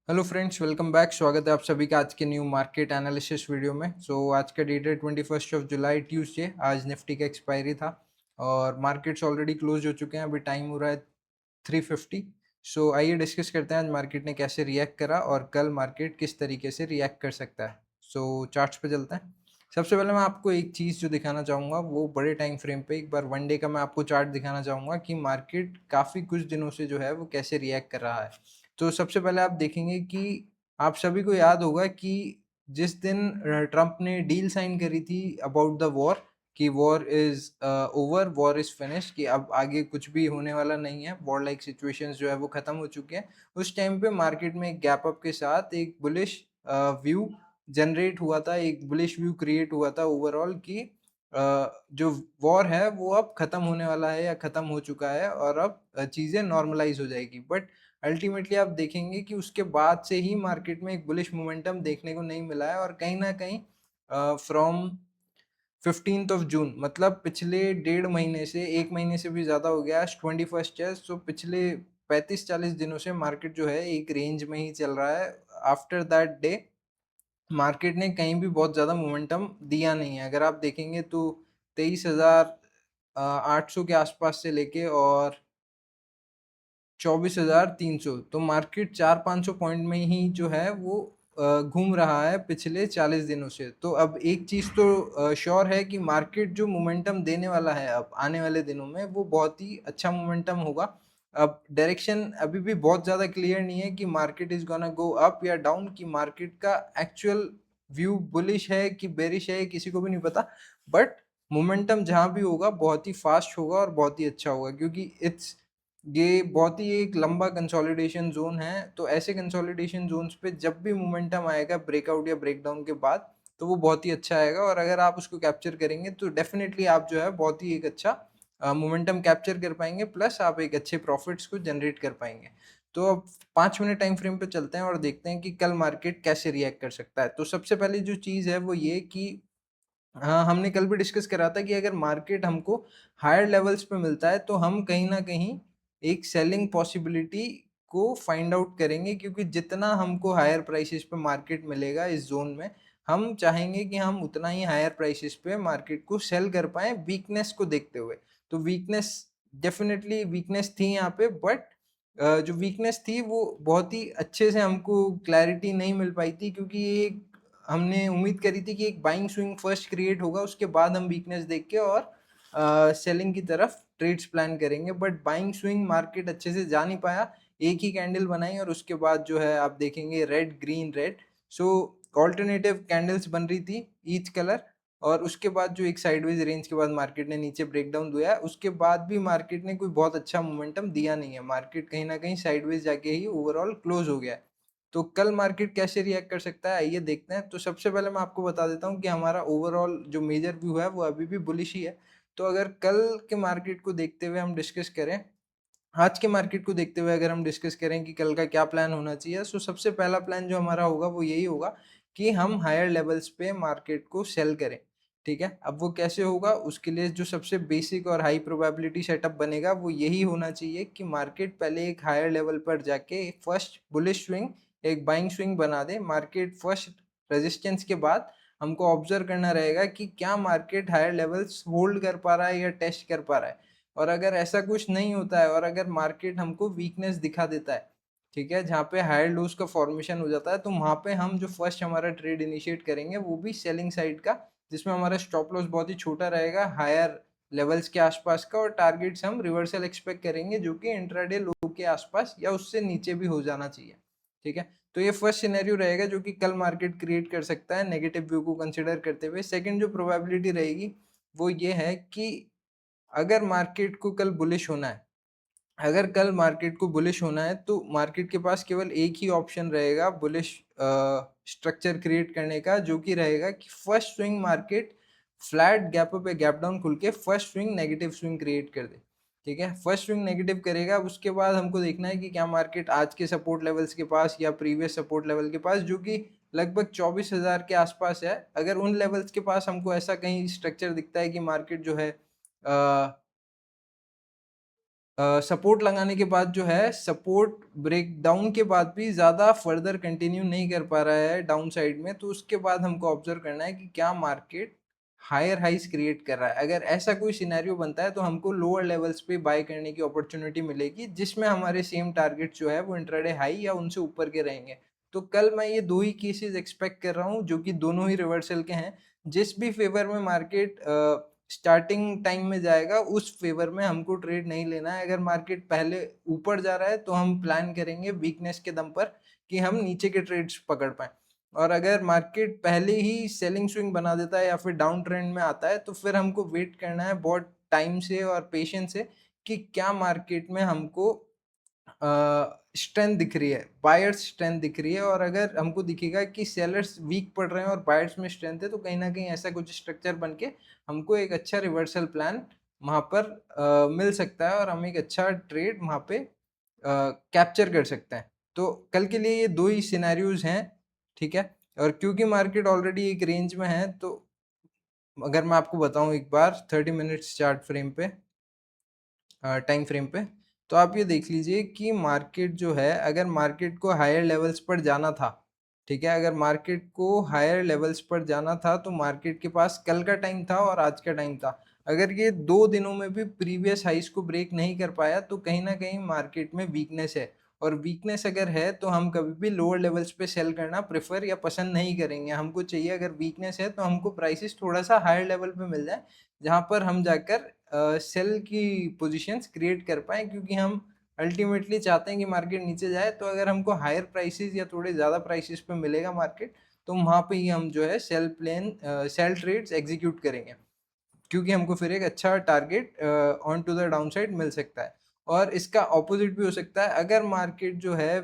Hello friends, welcome back. स्वागत है आप सभी का आज के न्यू मार्केट एनालिसिस वीडियो में। आज का डेट है 21 जुलाई, ट्यूसडे। आज निफ्टी का एक्सपायरी था और मार्केट्स ऑलरेडी क्लोज हो चुके हैं। अभी टाइम हो रहा है 3:50। आइए डिस्कस करते हैं आज मार्केट ने कैसे रिएक्ट करा और कल मार्केट किस तरीके से रिएक्ट कर सकता है। चार्ट्स पे चलते हैं। सबसे पहले मैं आपको एक चीज़ जो दिखाना चाहूँगा वो बड़े टाइम फ्रेम पे एक बार वन डे का मैं आपको चार्ट दिखाना चाहूँगा कि मार्केट काफ़ी कुछ दिनों से जो है वो कैसे रिएक्ट कर रहा है। तो सबसे पहले आप देखेंगे कि आप सभी को याद होगा कि जिस दिन ट्रम्प ने डील साइन करी थी अबाउट द वॉर, कि war is over, war is finish, कि अब आगे कुछ भी होने वाला नहीं है, वॉर लाइक सिचुएशंस जो है वो खत्म हो चुके हैं। उस टाइम पे मार्केट में एक गैप अप के साथ एक बुलिश व्यू जनरेट हुआ था, एक बुलिश व्यू क्रिएट हुआ था ओवरऑल कि जो वॉर है वो अब खत्म होने वाला है या खत्म हो चुका है और अब चीज़ें नॉर्मलाइज हो जाएगी। बट अल्टीमेटली आप देखेंगे कि उसके बाद से ही मार्केट में एक बुलिश मोमेंटम देखने को नहीं मिला है और कहीं ना कहीं फ्रॉम 15 जून, मतलब पिछले 1.5 महीने से, 1 महीने से भी ज़्यादा हो गया, आज 21 है। पिछले 35-40 दिनों से मार्केट जो है एक रेंज में ही चल रहा है। आफ्टर दैट डे मार्केट ने कहीं भी बहुत ज़्यादा मोमेंटम दिया नहीं है। अगर आप देखेंगे तो 23,800 के आसपास से लेके और 24,300, तो मार्केट 400-500 पॉइंट में ही जो है वो घूम रहा है पिछले 40 दिनों से। तो अब एक चीज़ तो श्योर है कि मार्केट जो मोमेंटम देने वाला है अब आने वाले दिनों में वो बहुत ही अच्छा मोमेंटम होगा। अब डायरेक्शन अभी भी बहुत ज़्यादा क्लियर नहीं है कि market is gonna go up या डाउन, कि मार्केट का एक्चुअल व्यू बुलिश है कि बेरिश है किसी को भी नहीं पता। बट मोमेंटम जहाँ भी होगा बहुत ही फास्ट होगा और बहुत ही अच्छा होगा, क्योंकि ये बहुत ही एक लंबा कंसोलिडेशन जोन है। तो ऐसे कंसोलिडेशन जोन्स पे जब भी मोमेंटम आएगा ब्रेकआउट या ब्रेकडाउन के बाद, तो वो बहुत ही अच्छा आएगा और अगर आप उसको कैप्चर करेंगे तो डेफिनेटली आप जो है बहुत ही एक अच्छा मोमेंटम कैप्चर कर पाएंगे, प्लस आप एक अच्छे प्रॉफिट्स को जनरेट कर पाएंगे। तो अब 5 मिनट टाइम फ्रेम पे चलते हैं और देखते हैं कि कल मार्केट कैसे रिएक्ट कर सकता है। तो सबसे पहले जो चीज़ है वो ये कि हाँ, हमने कल भी डिस्कस करा था कि अगर मार्केट हमको हायर लेवल्स पे मिलता है तो हम कहीं न कहीं एक सेलिंग पॉसिबिलिटी को फाइंड आउट करेंगे, क्योंकि जितना हमको हायर प्राइसेस पे मार्केट मिलेगा इस ज़ोन में, हम चाहेंगे कि हम उतना ही हायर प्राइसेस पे मार्केट को सेल कर पाएँ वीकनेस को देखते हुए। तो वीकनेस, डेफ़िनेटली वीकनेस थी यहाँ पे, बट जो वीकनेस थी वो बहुत ही अच्छे से हमको क्लैरिटी नहीं मिल पाई थी, क्योंकि ये हमने उम्मीद करी थी कि एक बाइंग स्विंग फर्स्ट क्रिएट होगा, उसके बाद हम वीकनेस देख के और सेलिंग की तरफ ट्रेड्स प्लान करेंगे। बट बाइंग स्विंग मार्केट अच्छे से जा नहीं पाया, एक ही कैंडल बनाई और उसके बाद जो है आप देखेंगे रेड ग्रीन रेड। सो ऑल्टरनेटिव कैंडल्स बन रही थी ईच कलर, और उसके बाद जो एक साइडवेज रेंज के बाद मार्केट ने नीचे ब्रेकडाउन दिया, उसके बाद भी मार्केट ने कोई बहुत अच्छा मोमेंटम दिया नहीं है। मार्केट कहीं ना कहीं साइडवेज जाके ही ओवरऑल क्लोज हो गया है। तो कल मार्केट कैसे रिएक्ट कर सकता है आइए देखते हैं। तो सबसे पहले मैं आपको बता देता हूँ कि हमारा ओवरऑल जो मेजर व्यू है वो अभी भी बुलिश ही है। तो अगर कल के मार्केट को देखते हुए हम डिस्कस करें, आज के मार्केट को देखते हुए अगर हम डिस्कस करें कि कल का क्या प्लान होना चाहिए, सो सबसे पहला प्लान जो हमारा होगा वो यही होगा कि हम हायर लेवल्स पे मार्केट को सेल करें। ठीक है, अब वो कैसे होगा, उसके लिए जो सबसे बेसिक और हाई प्रोबेबिलिटी सेटअप बनेगा वो यही होना चाहिए कि मार्केट पहले एक हायर लेवल पर जाके फर्स्ट बुलिश स्विंग, एक बाइंग स्विंग बना दे। मार्केट फर्स्ट रेजिस्टेंस के बाद हमको ऑब्जर्व करना रहेगा कि क्या मार्केट हायर लेवल्स होल्ड कर पा रहा है या टेस्ट कर पा रहा है। और अगर ऐसा कुछ नहीं होता है और अगर मार्केट हमको वीकनेस दिखा देता है, ठीक है, जहाँ पे हायर लोज का फॉर्मेशन हो जाता है, तो वहाँ पे हम जो फर्स्ट हमारा ट्रेड इनिशिएट करेंगे वो भी सेलिंग साइड का, जिसमें हमारा स्टॉप लॉस बहुत ही छोटा रहेगा हायर लेवल्स के आसपास का, और टारगेट्स हम रिवर्सल एक्सपेक्ट करेंगे जो कि इंट्राडे लो के आसपास या उससे नीचे भी हो जाना चाहिए। ठीक है, तो ये फर्स्ट सिनेरियो रहेगा जो कि कल मार्केट क्रिएट कर सकता है नेगेटिव व्यू को कंसिडर करते हुए। सेकंड जो प्रोबेबिलिटी रहेगी वो ये है कि अगर मार्केट को कल बुलिश होना है, अगर कल मार्केट को बुलिश होना है तो मार्केट के पास केवल एक ही ऑप्शन रहेगा बुलिश स्ट्रक्चर क्रिएट करने का, जो कि रहेगा कि first swing market flat gap up या गैप डाउन खुल के first swing negative swing create कर दे। ठीक है, फर्स्ट स्विंग नेगेटिव करेगा, उसके बाद हमको देखना है कि क्या मार्केट आज के सपोर्ट लेवल्स के पास या प्रीवियस सपोर्ट लेवल के पास, जो कि लगभग 24,000 के आसपास है, अगर उन लेवल्स के पास हमको ऐसा कहीं स्ट्रक्चर दिखता है कि मार्केट जो है सपोर्ट लगाने के बाद जो है, सपोर्ट ब्रेकडाउन के बाद भी ज़्यादा फर्दर कंटिन्यू नहीं कर पा रहा है डाउन साइड में, तो उसके बाद हमको ऑब्जर्व करना है कि क्या मार्केट हायर हाइस क्रिएट कर रहा है। अगर ऐसा कोई सिनेरियो बनता है तो हमको लोअर लेवल्स पे बाय करने की अपॉर्चुनिटी मिलेगी, जिसमें हमारे सेम टारगेट जो है वो इंट्राडे हाई या उनसे ऊपर के रहेंगे। तो कल मैं ये दो ही केसेस एक्सपेक्ट कर रहा हूँ, जो कि दोनों ही रिवर्सल के हैं। जिस भी फेवर में मार्केट स्टार्टिंग टाइम में जाएगा, उस फेवर में हमको ट्रेड नहीं लेना है। अगर मार्केट पहले ऊपर जा रहा है तो हम प्लान करेंगे वीकनेस के दम पर कि हम नीचे के ट्रेड्स पकड़ पाएं, और अगर मार्केट पहले ही सेलिंग स्विंग बना देता है या फिर डाउन ट्रेंड में आता है, तो फिर हमको वेट करना है बहुत टाइम से और पेशेंस से कि क्या मार्केट में हमको स्ट्रेंथ दिख रही है, बायर्स स्ट्रेंथ दिख रही है। और अगर हमको दिखेगा कि सेलर्स वीक पड़ रहे हैं और बायर्स में स्ट्रेंथ है, तो कहीं ना कहीं ऐसा कुछ स्ट्रक्चर बन के हमको एक अच्छा रिवर्सल प्लान वहाँ पर मिल सकता है, और हम एक अच्छा ट्रेड वहाँ पे कैप्चर कर सकते हैं। तो कल के लिए ये दो ही सिनेरियोज हैं, ठीक है। और क्योंकि मार्केट ऑलरेडी एक रेंज में है, तो अगर मैं आपको बताऊं एक बार 30 मिनट्स चार्ट फ्रेम पे, टाइम फ्रेम पे, तो आप ये देख लीजिए कि मार्केट जो है, अगर मार्केट को हायर लेवल्स पर जाना था, ठीक है, अगर मार्केट को हायर लेवल्स पर जाना था, तो मार्केट के पास कल का टाइम था और आज का टाइम था। अगर ये 2 दिनों में भी प्रीवियस हाइस को ब्रेक नहीं कर पाया, तो कहीं ना कहीं मार्केट में वीकनेस है। और वीकनेस अगर है तो हम कभी भी लोअर लेवल्स पे सेल करना प्रेफर या पसंद नहीं करेंगे। हमको चाहिए, अगर वीकनेस है तो हमको प्राइसेस थोड़ा सा हायर लेवल पे मिल जाए, जहाँ पर हम जाकर सेल की पोजीशंस क्रिएट कर पाएँ, क्योंकि हम अल्टीमेटली चाहते हैं कि मार्केट नीचे जाए। तो अगर हमको हायर प्राइसेस या थोड़े ज़्यादा प्राइसेस पे मिलेगा मार्केट, तो वहाँ पे ही हम जो है सेल ट्रेड्स एग्जीक्यूट करेंगे, क्योंकि हमको फिर एक अच्छा target on to the down side मिल सकता है। और इसका ऑपोजिट भी हो सकता है, अगर मार्केट जो है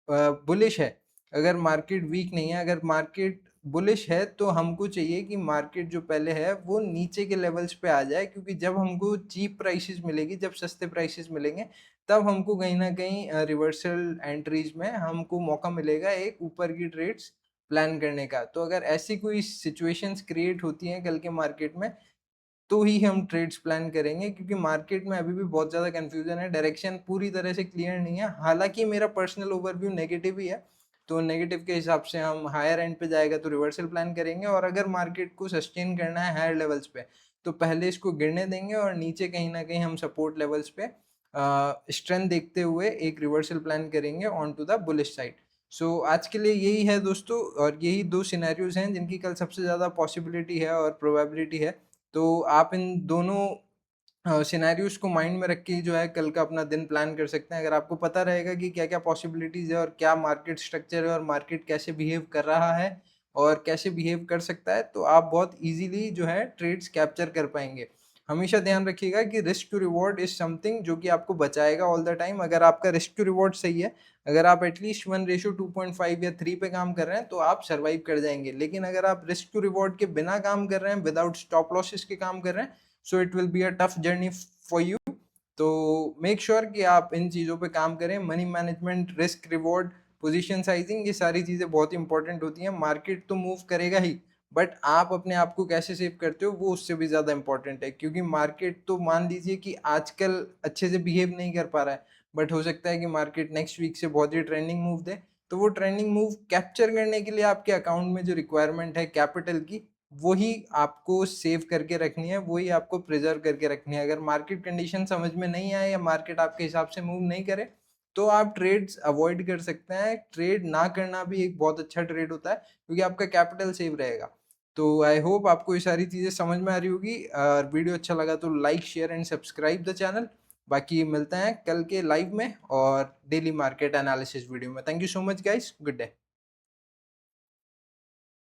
बुलिश है, अगर मार्केट वीक नहीं है, अगर मार्केट बुलिश है, तो हमको चाहिए कि मार्केट जो पहले है वो नीचे के लेवल्स पे आ जाए, क्योंकि जब हमको चीप प्राइसेस मिलेगी, जब सस्ते प्राइसेस मिलेंगे, तब हमको कहीं ना कहीं रिवर्सल एंट्रीज में हमको मौका मिलेगा एक ऊपर की ट्रेड्स प्लान करने का। तो अगर ऐसी कोई सिचुएशंस क्रिएट होती हैं कल के मार्केट में, तो ही हम ट्रेड्स प्लान करेंगे, क्योंकि मार्केट में अभी भी बहुत ज़्यादा कंफ्यूजन है, डायरेक्शन पूरी तरह से क्लियर नहीं है। हालांकि मेरा पर्सनल ओवरव्यू नेगेटिव ही है, तो नेगेटिव के हिसाब से हम हायर एंड पे जाएगा तो रिवर्सल प्लान करेंगे, और अगर मार्केट को सस्टेन करना है हायर लेवल्स पे, तो पहले इसको गिरने देंगे, और नीचे कहीं ना कहीं हम सपोर्ट लेवल्स पे स्ट्रेंथ देखते हुए एक रिवर्सल प्लान करेंगे on to the bullish side. So आज के लिए यही है दोस्तों, और यही दो सिनेरियोज हैं जिनकी कल सबसे ज़्यादा पॉसिबिलिटी है और प्रोबेबिलिटी है। तो आप इन दोनों सिनेरियोज को माइंड में रख के जो है कल का अपना दिन प्लान कर सकते हैं। अगर आपको पता रहेगा कि क्या क्या पॉसिबिलिटीज़ है और क्या मार्केट स्ट्रक्चर है और मार्केट कैसे बिहेव कर रहा है और कैसे बिहेव कर सकता है, तो आप बहुत इजीली जो है ट्रेड्स कैप्चर कर पाएंगे। हमेशा ध्यान रखिएगा कि risk to reward is something जो कि आपको बचाएगा ऑल द टाइम। अगर आपका रिस्क टू रिवॉर्ड सही है, अगर आप एटलीस्ट 1:2.5 या 3 पे काम कर रहे हैं, तो आप सर्वाइव कर जाएंगे। लेकिन अगर आप रिस्क टू रिवॉर्ड के बिना काम कर रहे हैं, विदाउट स्टॉप लॉसेस के काम कर रहे हैं, so it will be a tough journey for you. तो मेक श्योर कि आप इन चीज़ों पे काम करें। Money management, risk reward, position sizing, ये सारी चीज़ें बहुत इंपॉर्टेंट होती हैं। मार्केट तो मूव करेगा ही, बट आप अपने आप को कैसे सेव करते हो वो उससे भी ज़्यादा इंपॉर्टेंट है। क्योंकि मार्केट तो मान लीजिए कि आजकल अच्छे से बिहेव नहीं कर पा रहा है, बट हो सकता है कि मार्केट नेक्स्ट वीक से बहुत ही ट्रेंडिंग मूव दे। तो वो ट्रेंडिंग मूव कैप्चर करने के लिए आपके अकाउंट में जो रिक्वायरमेंट है कैपिटल की, वही आपको सेव करके रखनी है, वही आपको प्रिजर्व करके रखनी है। अगर मार्केट कंडीशन समझ में नहीं आए या मार्केट आपके हिसाब से मूव नहीं करे, तो आप ट्रेड्स अवॉइड कर सकते हैं। ट्रेड ना करना भी एक बहुत अच्छा ट्रेड होता है, क्योंकि आपका कैपिटल सेव रहेगा। तो आई होप आपको ये सारी चीज़ें समझ में आ रही होगी। और वीडियो अच्छा लगा तो like, share and subscribe the channel. बाकी मिलते हैं कल के लाइव में और डेली मार्केट एनालिसिस वीडियो में। Thank you so much guys, good day.